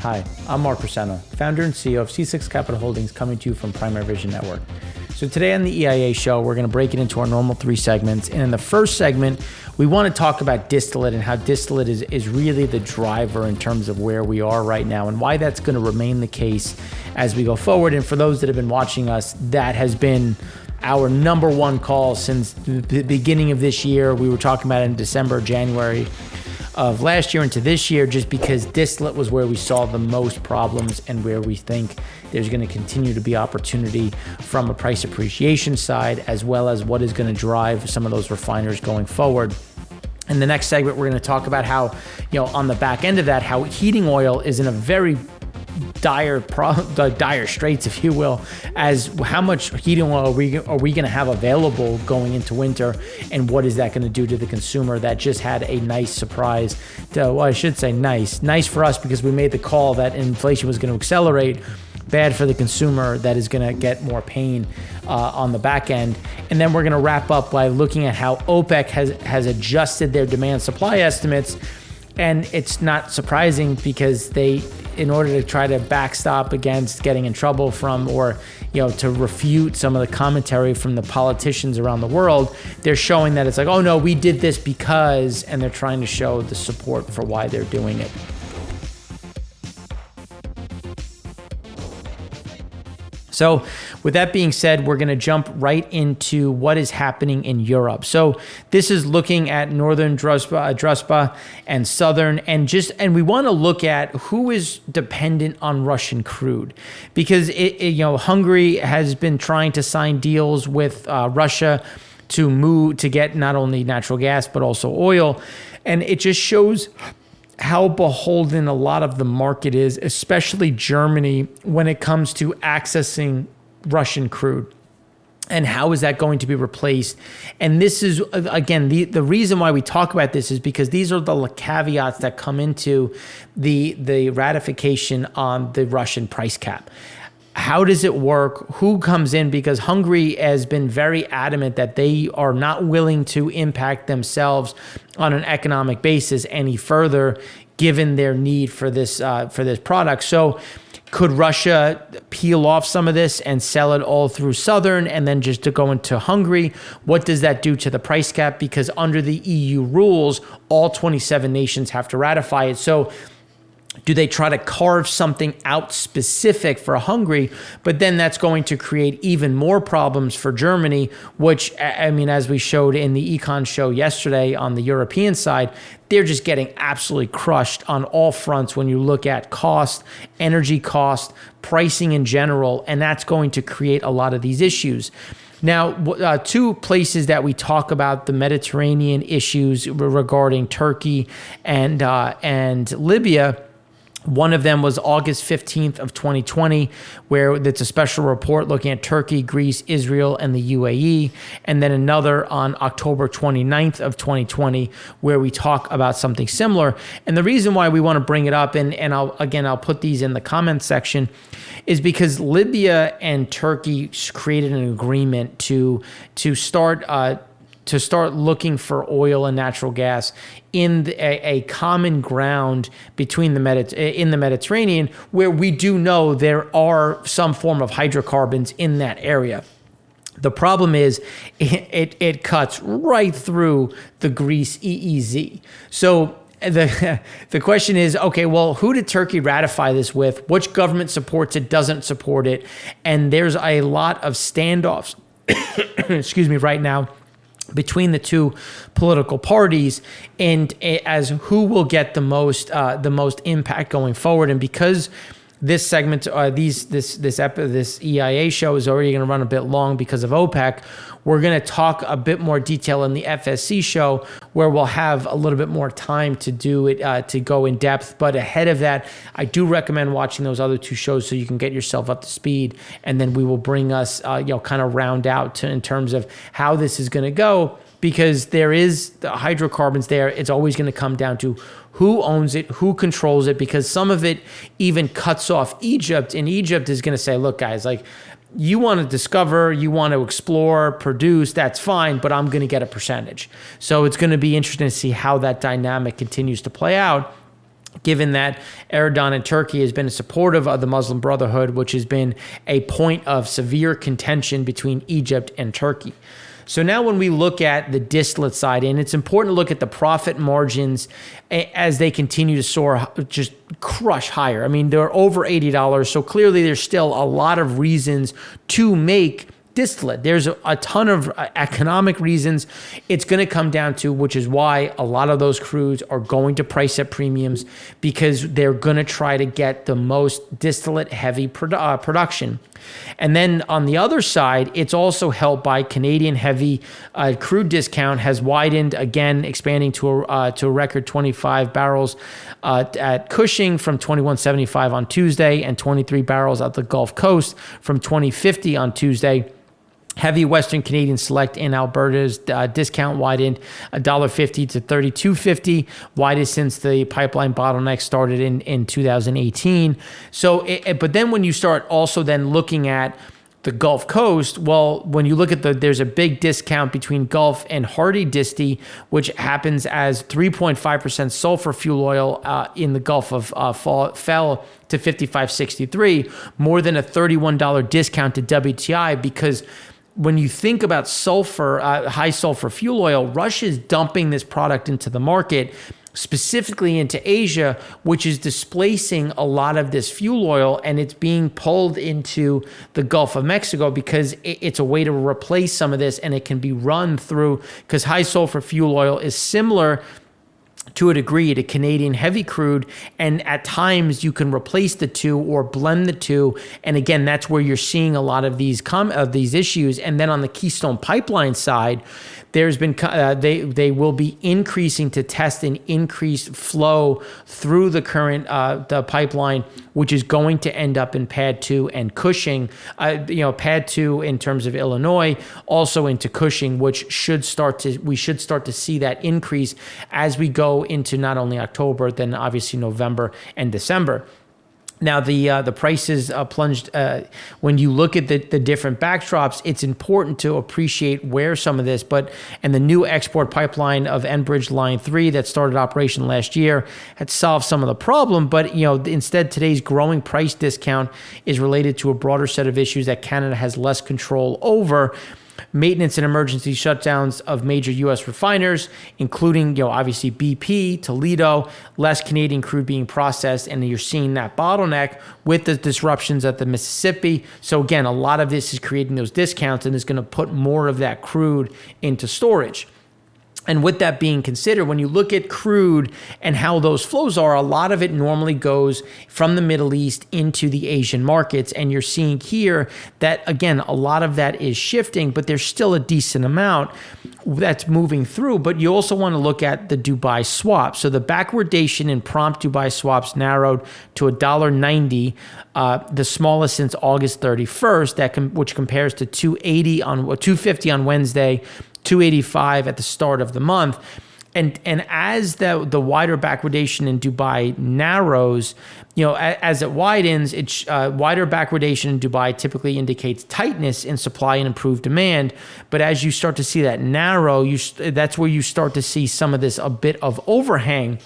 Hi, I'm Mark Persano, founder and CEO of C6 Capital Holdings, coming to you from Primary Vision Network. So today on the EIA show, we're going to break it into our normal 3 segments. And in the first segment, we want to talk about distillate and how distillate is really the driver in terms of where we are right now and why that's going to remain the case as we go forward. And for those that have been watching us, that has been our number one call since the beginning of this year. We were talking about it in December, January of last year into this year, just because distillate was where we saw the most problems and where we think there's going to continue to be opportunity from a price appreciation side, as well as what is going to drive some of those refiners going forward. In the next segment, we're going to talk about how, on the back end of that, how heating oil is in a very dire straits, if you will, as how much heating oil are we going to have available going into winter, and what is that going to do to the consumer that just had a nice surprise. I should say nice for us, because we made the call that inflation was going to accelerate. Bad for the consumer that is going to get more pain on the back end. And then we're going to wrap up by looking at how OPEC has adjusted their demand supply estimates. And it's not surprising, because they, in order to try to backstop against getting in trouble from, or to refute some of the commentary from the politicians around the world, they're showing that it's like, oh no, we did this because, and they're trying to show the support for why they're doing it. So with that being said, we're going to jump right into what is happening in Europe. So this is looking at Northern Druzhba and Southern, and we want to look at who is dependent on Russian crude, because Hungary has been trying to sign deals with Russia to get not only natural gas but also oil, and it just shows how beholden a lot of the market is, especially Germany, when it comes to accessing Russian crude. And how is that going to be replaced? And this is, again, the reason why we talk about this is because these are the caveats that come into the ratification on the Russian price cap. How does it work? Who comes in? Because Hungary has been very adamant that they are not willing to impact themselves on an economic basis any further, given their need for this product. So could Russia peel off some of this and sell it all through Southern and then just to go into Hungary? What does that do to the price cap? Because under the EU rules, all 27 nations have to ratify it. So do they try to carve something out specific for Hungary? But then that's going to create even more problems for Germany, which, I mean, as we showed in the Econ show yesterday on the European side, they're just getting absolutely crushed on all fronts when you look at cost, energy cost, pricing in general, and that's going to create a lot of these issues. Now, 2 places that we talk about the Mediterranean issues regarding Turkey and Libya. One of them was August 15th of 2020, where it's a special report looking at Turkey, Greece, Israel, and the UAE. And then another on October 29th of 2020, where we talk about something similar. And the reason why we want to bring it up, and I'll put these in the comment section, is because Libya and Turkey created an agreement to start looking for oil and natural gas in a common ground between in the Mediterranean, where we do know there are some form of hydrocarbons in that area. The problem is it cuts right through the Greece EEZ. So the question is, okay, well, who did Turkey ratify this with? Which government supports it, doesn't support it? And there's a lot of standoffs, right now, between the 2 political parties, and as who will get the most impact going forward. And because this segment, this EIA show is already going to run a bit long because of OPEC, we're going to talk a bit more detail in the FSC show, where we'll have a little bit more time to do it, to go in depth. But ahead of that, I do recommend watching those other 2 shows so you can get yourself up to speed, and then we will bring us, kind of round out in terms of how this is going to go, because there is the hydrocarbons there. It's always going to come down to who owns it, who controls it, because some of it even cuts off Egypt, and Egypt is going to say, look, guys, like, you want to discover, you want to explore, produce, that's fine, but I'm going to get a percentage. So it's going to be interesting to see how that dynamic continues to play out. given that Erdogan in Turkey has been supportive of the Muslim Brotherhood, which has been a point of severe contention between Egypt and Turkey. So now when we look at the distillate side, and it's important to look at the profit margins as they continue to soar, just crush higher. I mean, they're over $80. So clearly there's still a lot of reasons to make distillate. There's a ton of economic reasons. It's going to come down to, which is why a lot of those crudes are going to price at premiums, because they're going to try to get the most distillate heavy production. And then on the other side, it's also helped by Canadian heavy crude discount has widened again, expanding to a record 25 barrels at Cushing from 21.75 on Tuesday, and 23 barrels at the Gulf Coast from 20.50 on Tuesday. Heavy Western Canadian Select in Alberta's discount widened $1.50 to $32.50, widest since the pipeline bottleneck started in 2018. So, but then when you start also then looking at the Gulf Coast, well, when you look at there's a big discount between Gulf and Hardy Disti, which happens as 3.5% sulfur fuel oil in the Gulf of fell to $55.63, more than a $31 discount to WTI, because when you think about sulfur, high sulfur fuel oil, Russia's dumping this product into the market, specifically into Asia, which is displacing a lot of this fuel oil, and it's being pulled into the Gulf of Mexico because it's a way to replace some of this, and it can be run through, because high sulfur fuel oil is similar to a degree to Canadian heavy crude, and at times you can replace the two or blend the two, and again, that's where you're seeing a lot of these issues. And then on the Keystone Pipeline side, there's been they will be increasing to test an increased flow through the current the pipeline, which is going to end up in Pad 2 and Cushing. Pad 2 in terms of Illinois, also into Cushing, which we should start to see that increase as we go into not only October, then obviously November and December. Now, the prices plunged. When you look at the different backdrops, it's important to appreciate where some of this, and the new export pipeline of Enbridge Line 3 that started operation last year had solved some of the problem, but instead today's growing price discount is related to a broader set of issues that Canada has less control over. Maintenance and emergency shutdowns of major U.S. refiners, including, obviously BP, Toledo, less Canadian crude being processed, and you're seeing that bottleneck with the disruptions at the Mississippi. So again, a lot of this is creating those discounts and is going to put more of that crude into storage. And with that being considered, when you look at crude and how those flows are, a lot of it normally goes from the Middle East into the Asian markets. And you're seeing here that, again, a lot of that is shifting, but there's still a decent amount that's moving through. But you also want to look at the Dubai swap. So the backwardation in prompt Dubai swaps narrowed to $1.90, the smallest since August 31st, which compares to 250 on Wednesday, 285 at the start of the month. And as the wider backwardation in Dubai narrows, as it widens, wider backwardation in Dubai typically indicates tightness in supply and improved demand. But as you start to see that narrow, that's where you start to see some of this, a bit of overhang.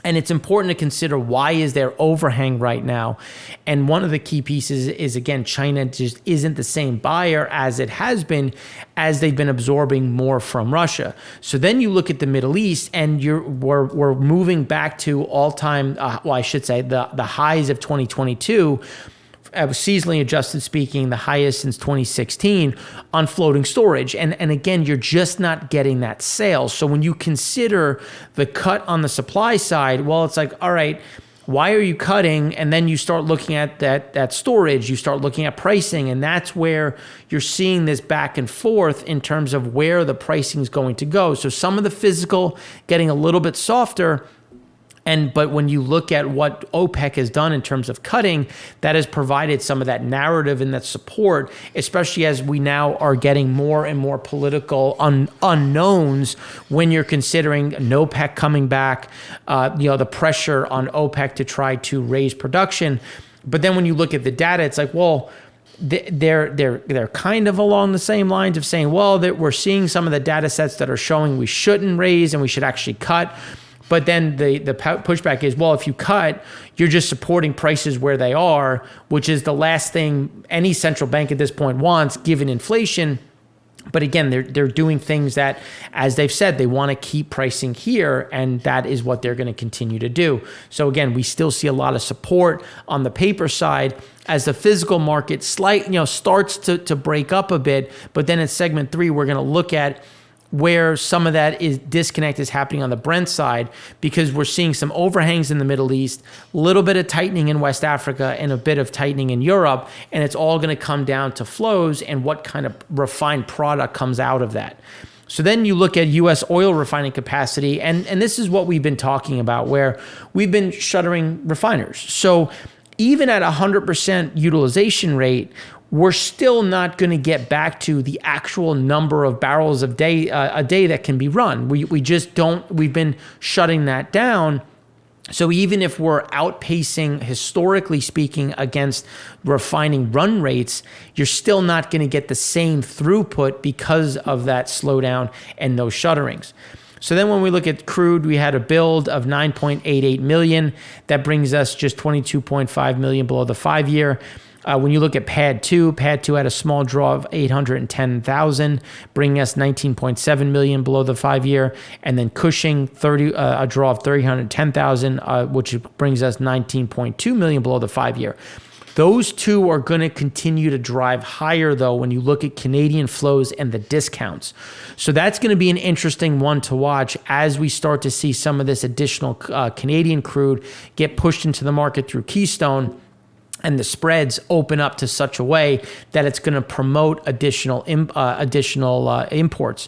And it's important to consider, why is there overhang right now? And one of the key pieces is, again, China just isn't the same buyer as it has been, as they've been absorbing more from Russia. So then you look at the Middle East, and we're moving back to all-time, the highs of 2022, seasonally adjusted speaking, the highest since 2016 on floating storage. And again, you're just not getting that sale. So when you consider the cut on the supply side, well, it's like, all right, why are you cutting? And then you start looking at that storage, you start looking at pricing, and that's where you're seeing this back and forth in terms of where the pricing is going to go. So some of the physical getting a little bit softer, but when you look at what OPEC has done in terms of cutting, that has provided some of that narrative and that support, especially as we now are getting more and more political unknowns when you're considering NOPEC coming back, the pressure on OPEC to try to raise production. But then when you look at the data, it's like, well, they're kind of along the same lines of saying, well, that we're seeing some of the data sets that are showing we shouldn't raise and we should actually cut. But then the pushback is, well, if you cut, you're just supporting prices where they are, which is the last thing any central bank at this point wants, given inflation. But again, they're doing things that, as they've said, they want to keep pricing here, and that is what they're going to continue to do. So again, we still see a lot of support on the paper side as the physical market starts to break up a bit. But then in segment 3, we're going to look at where some of that disconnect is happening on the Brent side, because we're seeing some overhangs in the Middle East, a little bit of tightening in West Africa, and a bit of tightening in Europe, and it's all going to come down to flows and what kind of refined product comes out of that. So then you look at U.S. oil refining capacity, and this is what we've been talking about, where we've been shuttering refiners. So even at 100% utilization rate, we're still not going to get back to the actual number of barrels a day that can be run. We just don't. We've been shutting that down. So even if we're outpacing, historically speaking, against refining run rates, you're still not going to get the same throughput because of that slowdown and those shutterings. So then when we look at crude, we had a build of 9.88 million. That brings us just 22.5 million below the 5-year. When you look at Pad 2 had a small draw of 810,000, bringing us 19.7 million below the 5-year. And then Cushing, a draw of 310,000, which brings us 19.2 million below the 5-year. Those two are going to continue to drive higher, though, when you look at Canadian flows and the discounts. So that's going to be an interesting one to watch as we start to see some of this additional Canadian crude get pushed into the market through Keystone, and the spreads open up to such a way that it's going to promote additional imports.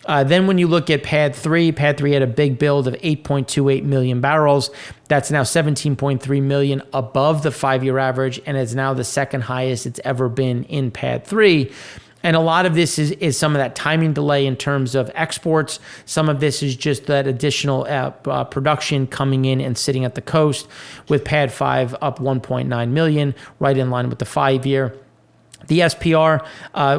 Then when you look at Pad 3 had a big build of 8.28 million barrels. That's now 17.3 million above the 5-year average, and it's now the second highest it's ever been in Pad 3. And a lot of this is some of that timing delay in terms of exports. Some of this is just that additional production coming in and sitting at the coast, with Pad 5 up 1.9 million, right in line with the 5-year. The SPR,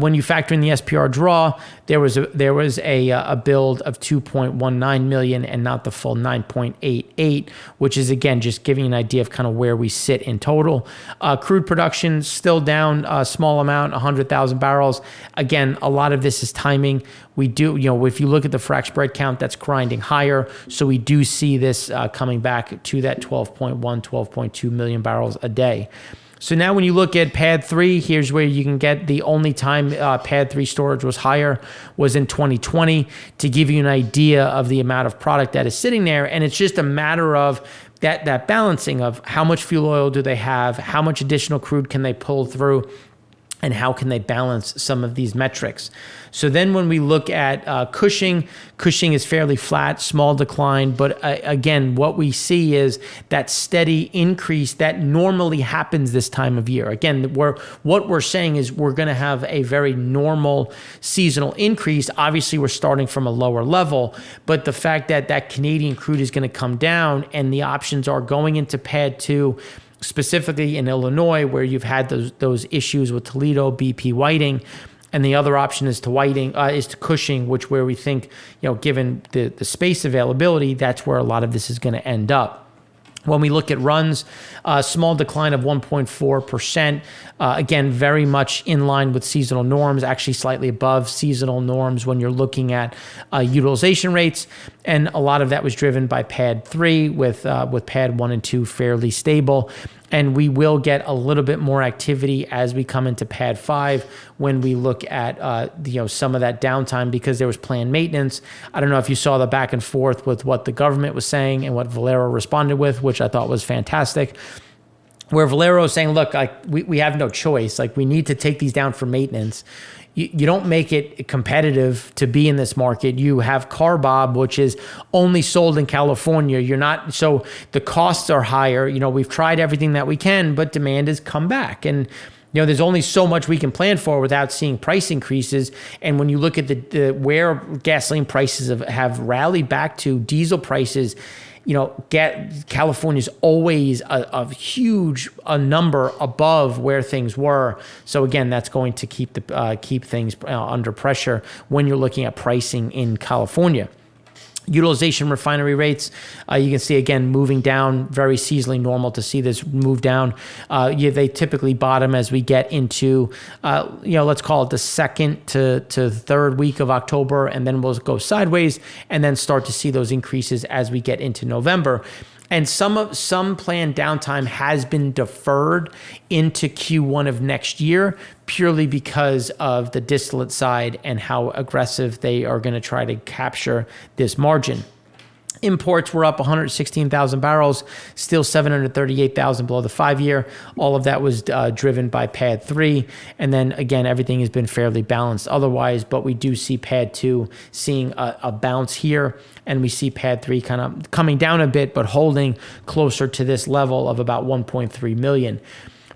when you factor in the SPR draw, there was a build of 2.19 million and not the full 9.88, which is, again, just giving an idea of kind of where we sit in total. Crude production still down a small amount, 100,000 barrels. Again, a lot of this is timing. We do, if you look at the frac spread count, that's grinding higher. So we do see this coming back to that 12.2 million barrels a day. So now when you look at Pad 3, here's where you can get the only time Pad 3 storage was higher was in 2020, to give you an idea of the amount of product that is sitting there. And it's just a matter of that balancing of how much fuel oil do they have, how much additional crude can they pull through, and how can they balance some of these metrics. So then when we look at Cushing is fairly flat, small decline. But again, what we see is that steady increase that normally happens this time of year. Again, what we're saying is we're going to have a very normal seasonal increase. Obviously, we're starting from a lower level, but the fact that Canadian crude is going to come down and the options are going into Pad 2, specifically in Illinois, where you've had those issues with Toledo, BP Whiting, and the other option is to Cushing, where we think, given the space availability, that's where a lot of this is going to end up. When we look at runs, a small decline of 1.4%. Again, very much in line with seasonal norms, actually slightly above seasonal norms when you're looking at utilization rates. And a lot of that was driven by Pad 3 with Pad 1 and 2 fairly stable. And we will get a little bit more activity as we come into Pad 5 when we look at some of that downtime, because there was planned maintenance. I don't know if you saw the back and forth with what the government was saying and what Valero responded with, which I thought was fantastic. Where Valero is saying, look, we have no choice. We need to take these down for maintenance. You don't make it competitive to be in this market. You have CARBOB, which is only sold in California. So the costs are higher. We've tried everything that we can, but demand has come back. And there's only so much we can plan for without seeing price increases. And when you look at where gasoline prices have rallied back to, diesel prices, California's always a huge number above where things were. So again, that's going to keep things under pressure when you're looking at pricing in California. Utilization refinery rates, you can see again moving down, very seasonally normal to see this move down. They typically bottom as we get into, let's call it the second to third week of October, and then we'll go sideways and then start to see those increases as we get into November. And some planned downtime has been deferred into Q1 of next year purely because of the distillate side and how aggressive they are going to try to capture this margin. Imports were up 116,000 barrels, still 738,000 below the 5-year. All of that was driven by Pad 3. And then again, everything has been fairly balanced otherwise, but we do see Pad 2 seeing a bounce here. And we see Pad 3 kind of coming down a bit, but holding closer to this level of about 1.3 million.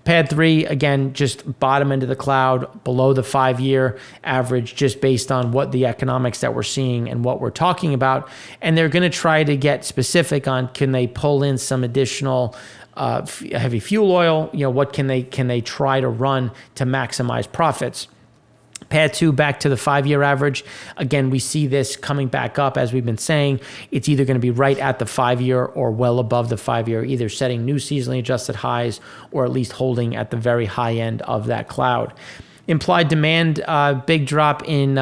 Pad 3, again, just bottom end of the cloud, below the 5-year average, just based on what the economics that we're seeing and what we're talking about. And they're going to try to get specific on, can they pull in some additional heavy fuel oil? What can they try to run to maximize profits? Pad 2 back to the 5-year average. Again, we see this coming back up as we've been saying. It's either going to be right at the 5-year or well above the 5-year, either setting new seasonally adjusted highs or at least holding at the very high end of that cloud. Implied demand, big drop in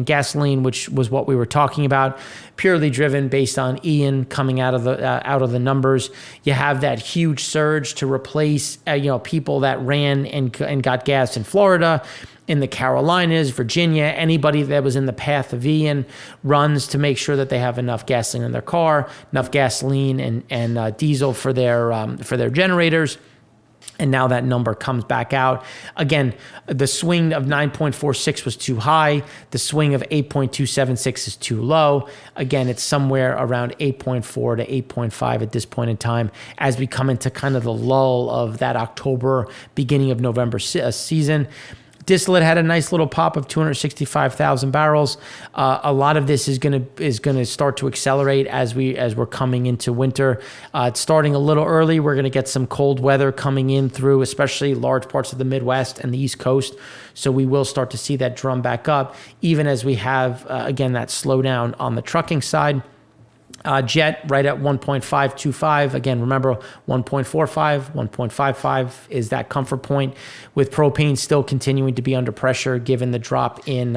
gasoline, which was what we were talking about, purely driven based on Ian coming out of the numbers. You have that huge surge to replace people that ran and got gas in Florida, in the Carolinas, Virginia. Anybody that was in the path of Ian runs to make sure that they have enough gasoline in their car, enough gasoline and diesel for their generators. And now that number comes back out. Again, the swing of 9.46 was too high. The swing of 8.276 is too low. Again, it's somewhere around 8.4 to 8.5 at this point in time as we come into kind of the lull of that October, beginning of November season. Distillate had a nice little pop of 265,000 barrels. A lot of this is going to start to accelerate as we're coming into winter. It's starting a little early. We're going to get some cold weather coming in through, especially large parts of the Midwest and the East Coast. So we will start to see that drum back up, even as we have again that slowdown on the trucking side. Jet right at 1.525. Again, remember 1.45, 1.55 is that comfort point, with propane still continuing to be under pressure given the drop in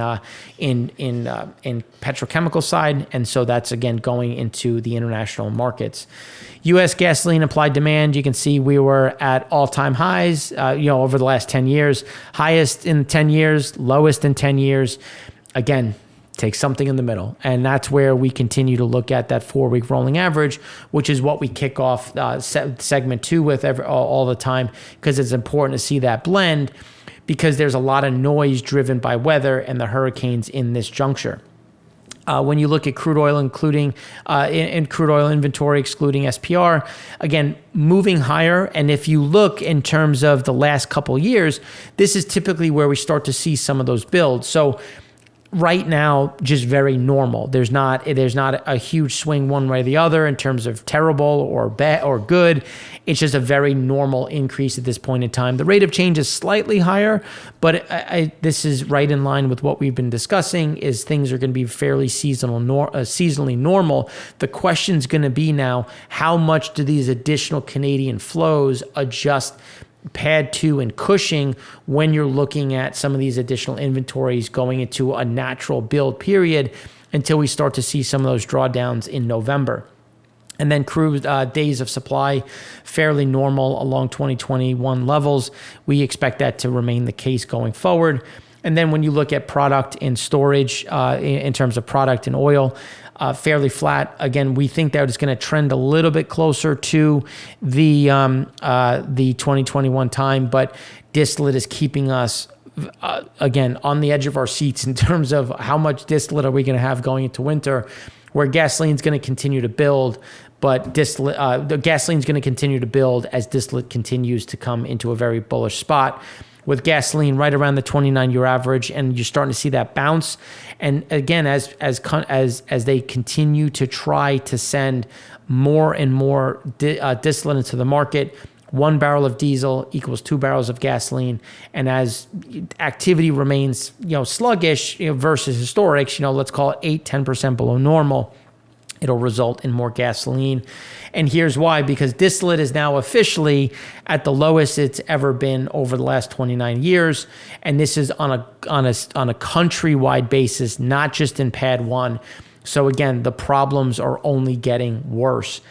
petrochemical side, and so that's again going into the international markets. U.S. gasoline implied demand, you can see we were at all-time highs, over the last 10 years, highest in 10 years, lowest in 10 years. Again, take something in the middle. And that's where we continue to look at that 4-week rolling average, which is what we kick off segment 2 with all the time, because it's important to see that blend, because there's a lot of noise driven by weather and the hurricanes in this juncture. When you look at crude oil, including in crude oil inventory, excluding SPR, again, moving higher. And if you look in terms of the last couple years, this is typically where we start to see some of those builds. So right now, just very normal. There's not a huge swing one way or the other in terms of terrible or bad or good. It's just a very normal increase at this point in time. The rate of change is slightly higher, but this is right in line with what we've been discussing, is things are going to be fairly seasonally normal. The question's going to be now, how much do these additional Canadian flows adjust Pad 2 and Cushing when you're looking at some of these additional inventories going into a natural build period until we start to see some of those drawdowns in November. And then crude days of supply, fairly normal along 2021 levels. We expect that to remain the case going forward. And then when you look at product in storage, in terms of product and oil, fairly flat. Again, we think that it's going to trend a little bit closer to the 2021 time, but distillate is keeping us again on the edge of our seats in terms of how much distillate are we going to have going into winter, where gasoline is going to continue to build, but the gasoline is going to continue to build as distillate continues to come into a very bullish spot, with gasoline right around the 29-year average, and you're starting to see that bounce. And again, as they continue to try to send more and more distillate into the market, 1 barrel of diesel equals 2 barrels of gasoline. And as activity remains, sluggish, versus historics, let's call it 8-10% below normal, It'll result in more gasoline. And here's why, because distillate is now officially at the lowest it's ever been over the last 29 years. And this is on a countrywide basis, not just in PADD 1. So again, the problems are only getting worse.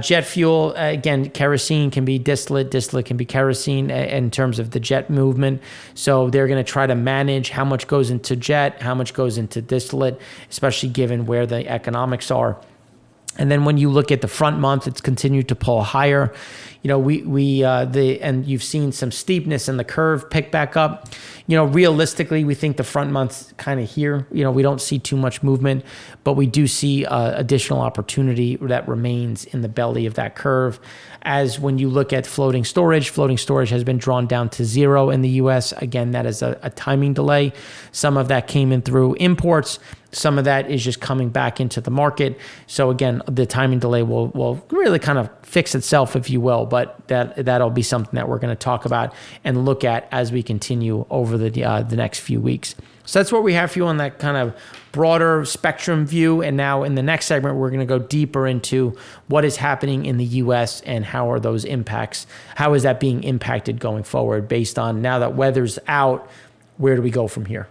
Jet fuel, again, kerosene can be distillate can be kerosene in terms of the jet movement. So they're going to try to manage how much goes into jet, how much goes into distillate, especially given where the economics are. And then when you look at the front month, it's continued to pull higher. You know, and you've seen some steepness in the curve pick back up. You know, realistically, we think the front month's kind of here. You know, we don't see too much movement, but we do see additional opportunity that remains in the belly of that curve. As when you look at floating storage has been drawn down to 0 in the U.S. Again, that is a timing delay. Some of that came in through imports. Some of that is just coming back into the market. So again, the timing delay will really kind of fix itself, if you will, but that'll be something that we're going to talk about and look at as we continue over the next few weeks. So that's what we have for you on that kind of broader spectrum view. And now in the next segment, we're going to go deeper into what is happening in the U.S. and how are those impacts, how is that being impacted going forward based on now that weather's out, where do we go from here?